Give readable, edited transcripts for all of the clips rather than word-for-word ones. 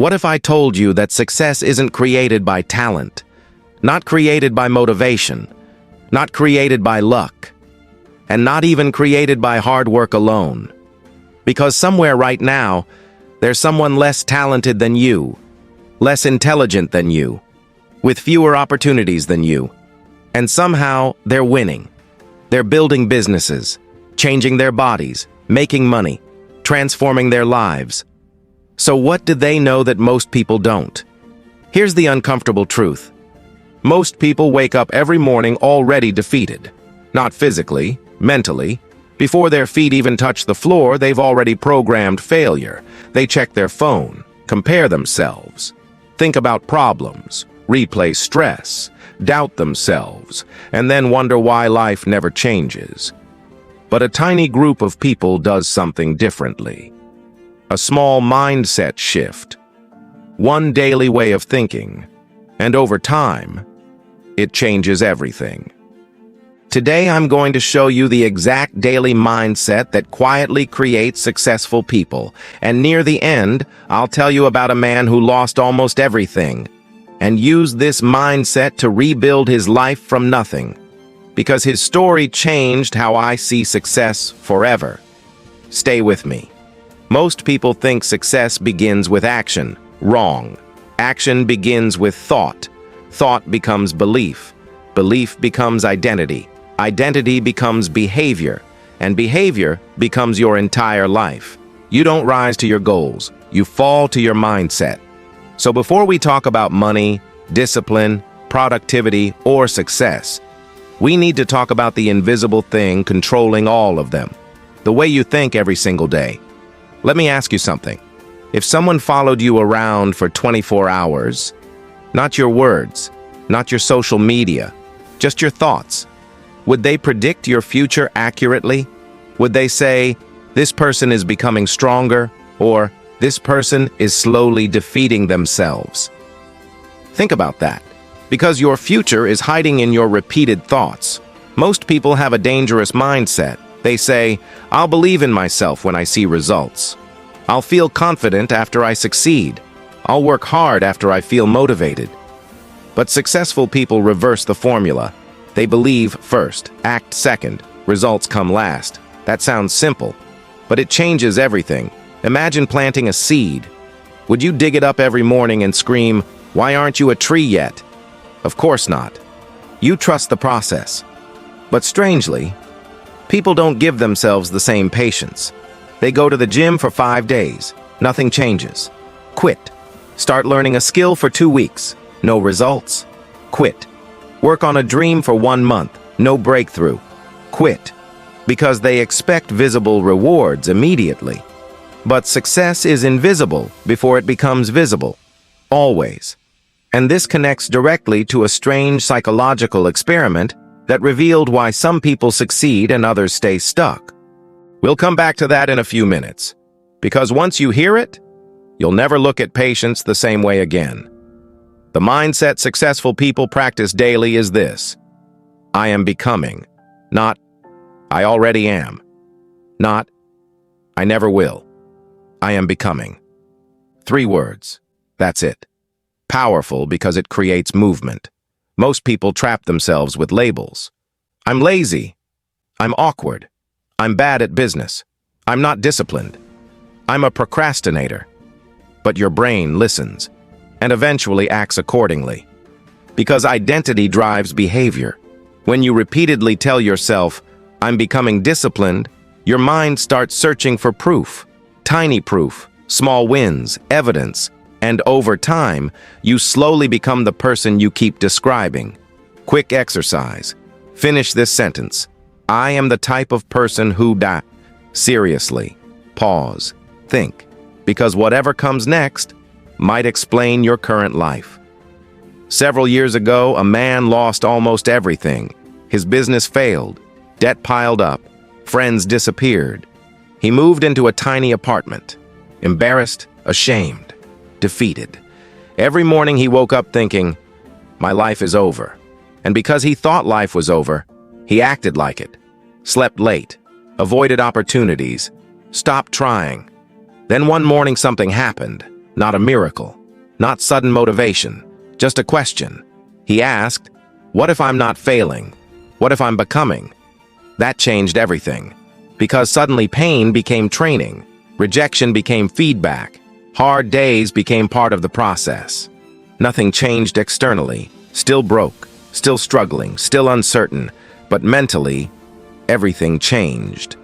What if I told you that success isn't created by talent, not created by motivation, not created by luck, and not even created by hard work alone? Because somewhere right now, there's someone less talented than you, less intelligent than you, with fewer opportunities than you, and somehow they're winning. They're building businesses, changing their bodies, making money, transforming their lives. So what do they know that most people don't? Here's the uncomfortable truth. Most people wake up every morning already defeated. Not physically, mentally. Before their feet even touch the floor, they've already programmed failure. They check their phone, compare themselves, think about problems, replay stress, doubt themselves, and then wonder why life never changes. But a tiny group of people does something differently. A small mindset shift, one daily way of thinking, and over time, it changes everything. Today, I'm going to show you the exact daily mindset that quietly creates successful people. And near the end, I'll tell you about a man who lost almost everything and used this mindset to rebuild his life from nothing. Because his story changed how I see success forever. Stay with me. Most people think success begins with action. Wrong. Action begins with thought. Thought becomes belief. Belief becomes identity. Identity becomes behavior. And behavior becomes your entire life. You don't rise to your goals. You fall to your mindset. So before we talk about money, discipline, productivity, or success, we need to talk about the invisible thing controlling all of them. The way you think every single day. Let me ask you something. If someone followed you around for 24 hours, not your words, not your social media, just your thoughts, would they predict your future accurately? Would they say, this person is becoming stronger, or this person is slowly defeating themselves? Think about that, because your future is hiding in your repeated thoughts. Most people have a dangerous mindset. They say, I'll believe in myself when I see results. I'll feel confident after I succeed. I'll work hard after I feel motivated. But successful people reverse the formula. They believe first, act second, results come last. That sounds simple, but it changes everything. Imagine planting a seed. Would you dig it up every morning and scream, why aren't you a tree yet? Of course not. You trust the process. But strangely, people don't give themselves the same patience. They go to the gym for 5 days. Nothing changes. Quit. Start learning a skill for 2 weeks. No results. Quit. Work on a dream for 1 month. No breakthrough. Quit. Because they expect visible rewards immediately. But success is invisible before it becomes visible. Always. And this connects directly to a strange psychological experiment that revealed why some people succeed and others stay stuck. We'll come back to that in a few minutes. Because once you hear it, you'll never look at patience the same way again. The mindset successful people practice daily is this: I am becoming, not I already am, not I never will. I am becoming. 3 words. That's it. Powerful because it creates movement. Most people trap themselves with labels. I'm lazy. I'm awkward. I'm bad at business. I'm not disciplined. I'm a procrastinator. But your brain listens and eventually acts accordingly. Because identity drives behavior. When you repeatedly tell yourself, I'm becoming disciplined, your mind starts searching for proof. Tiny proof, small wins, evidence, and over time, you slowly become the person you keep describing. Quick exercise. Finish this sentence. I am the type of person who Seriously. Pause. Think. Because whatever comes next might explain your current life. Several years ago, a man lost almost everything. His business failed. Debt piled up. Friends disappeared. He moved into a tiny apartment. Embarrassed, ashamed, defeated. Every morning he woke up thinking, my life is over. And because he thought life was over, he acted like it. Slept late, avoided opportunities, stopped trying. Then one morning something happened. not a miracle, not sudden motivation, just a question. He asked, "What if I'm not failing? What if I'm becoming?" That changed everything, because suddenly pain became training, rejection became feedback, hard days became part of the process. Nothing changed externally, still broke, still struggling, still uncertain, but mentally, everything changed.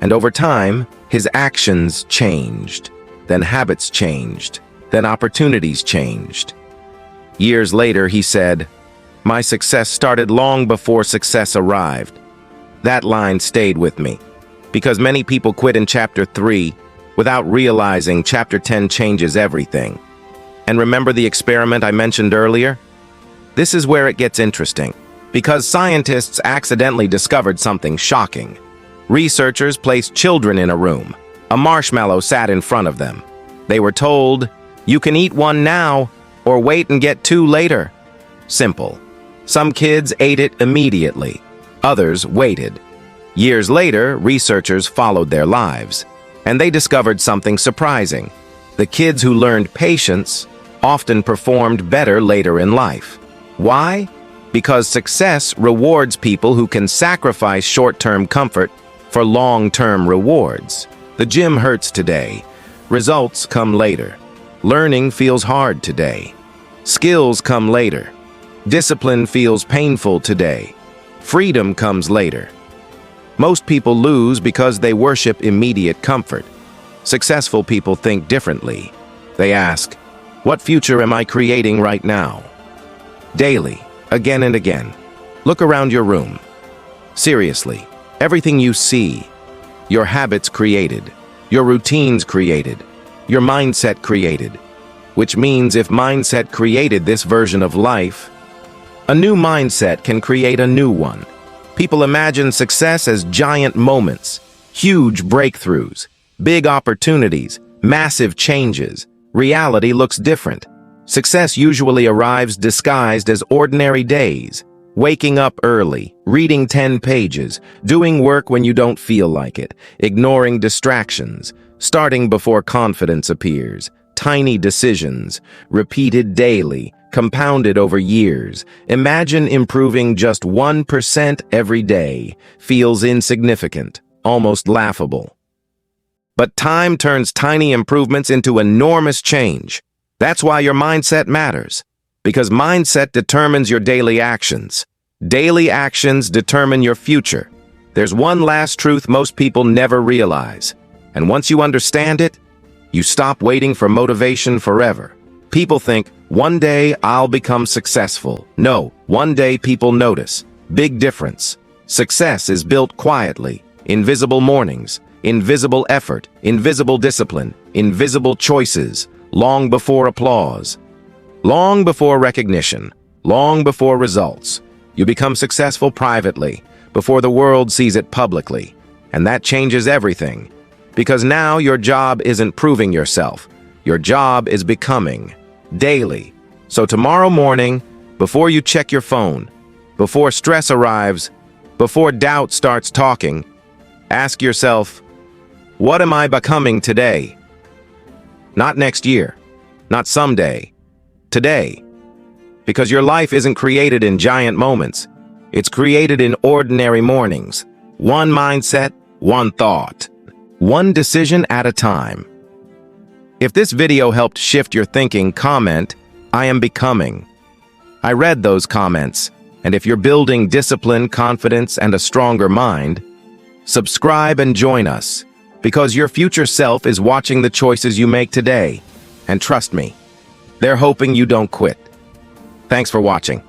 And over time, his actions changed, then habits changed, then opportunities changed. Years later, he said, "My success started long before success arrived." That line stayed with me, because many people quit in Chapter 3 without realizing Chapter 10 changes everything. And remember the experiment I mentioned earlier? This is where it gets interesting, because scientists accidentally discovered something shocking. Researchers placed children in a room. A marshmallow sat in front of them. They were told, "You can eat one now, or wait and get two later." Simple. Some kids ate it immediately. Others waited. Years later, researchers followed their lives, and they discovered something surprising. The kids who learned patience often performed better later in life. Why? Because success rewards people who can sacrifice short-term comfort for long-term rewards. The gym hurts today. Results come later. Learning feels hard today. Skills come later. Discipline feels painful today. Freedom comes later. Most people lose because they worship immediate comfort. Successful people think differently. They ask, "What future am I creating right now?" Daily, again and again. Look around your room. Seriously, everything you see, your habits created, your routines created, your mindset created. Which means if mindset created this version of life, a new mindset can create a new one. People imagine success as giant moments, huge breakthroughs, big opportunities, massive changes. Reality looks different. Success usually arrives disguised as ordinary days. Waking up early, reading 10 pages, doing work when you don't feel like it, ignoring distractions, starting before confidence appears, tiny decisions, repeated daily, compounded over years. Imagine improving just 1% every day. Feels insignificant, almost laughable. But time turns tiny improvements into enormous change. That's why your mindset matters, because mindset determines your daily actions. Daily actions determine your future. There's one last truth most people never realize, and once you understand it, you stop waiting for motivation forever. People think, one day I'll become successful. No, one day people notice. Big difference. Success is built quietly. Invisible mornings, invisible effort, invisible discipline, invisible choices. Long before applause, long before recognition, long before results. You become successful privately, before the world sees it publicly. And that changes everything. Because now your job isn't proving yourself. Your job is becoming, daily. So tomorrow morning, before you check your phone, before stress arrives, before doubt starts talking, ask yourself, what am I becoming today? Not next year, not someday, today. Because your life isn't created in giant moments. It's created in ordinary mornings. One mindset, one thought, one decision at a time. If this video helped shift your thinking, comment, "I am becoming." I read those comments, and if you're building discipline, confidence, and a stronger mind, subscribe and join us. Because your future self is watching the choices you make today. And trust me, they're hoping you don't quit. Thanks for watching.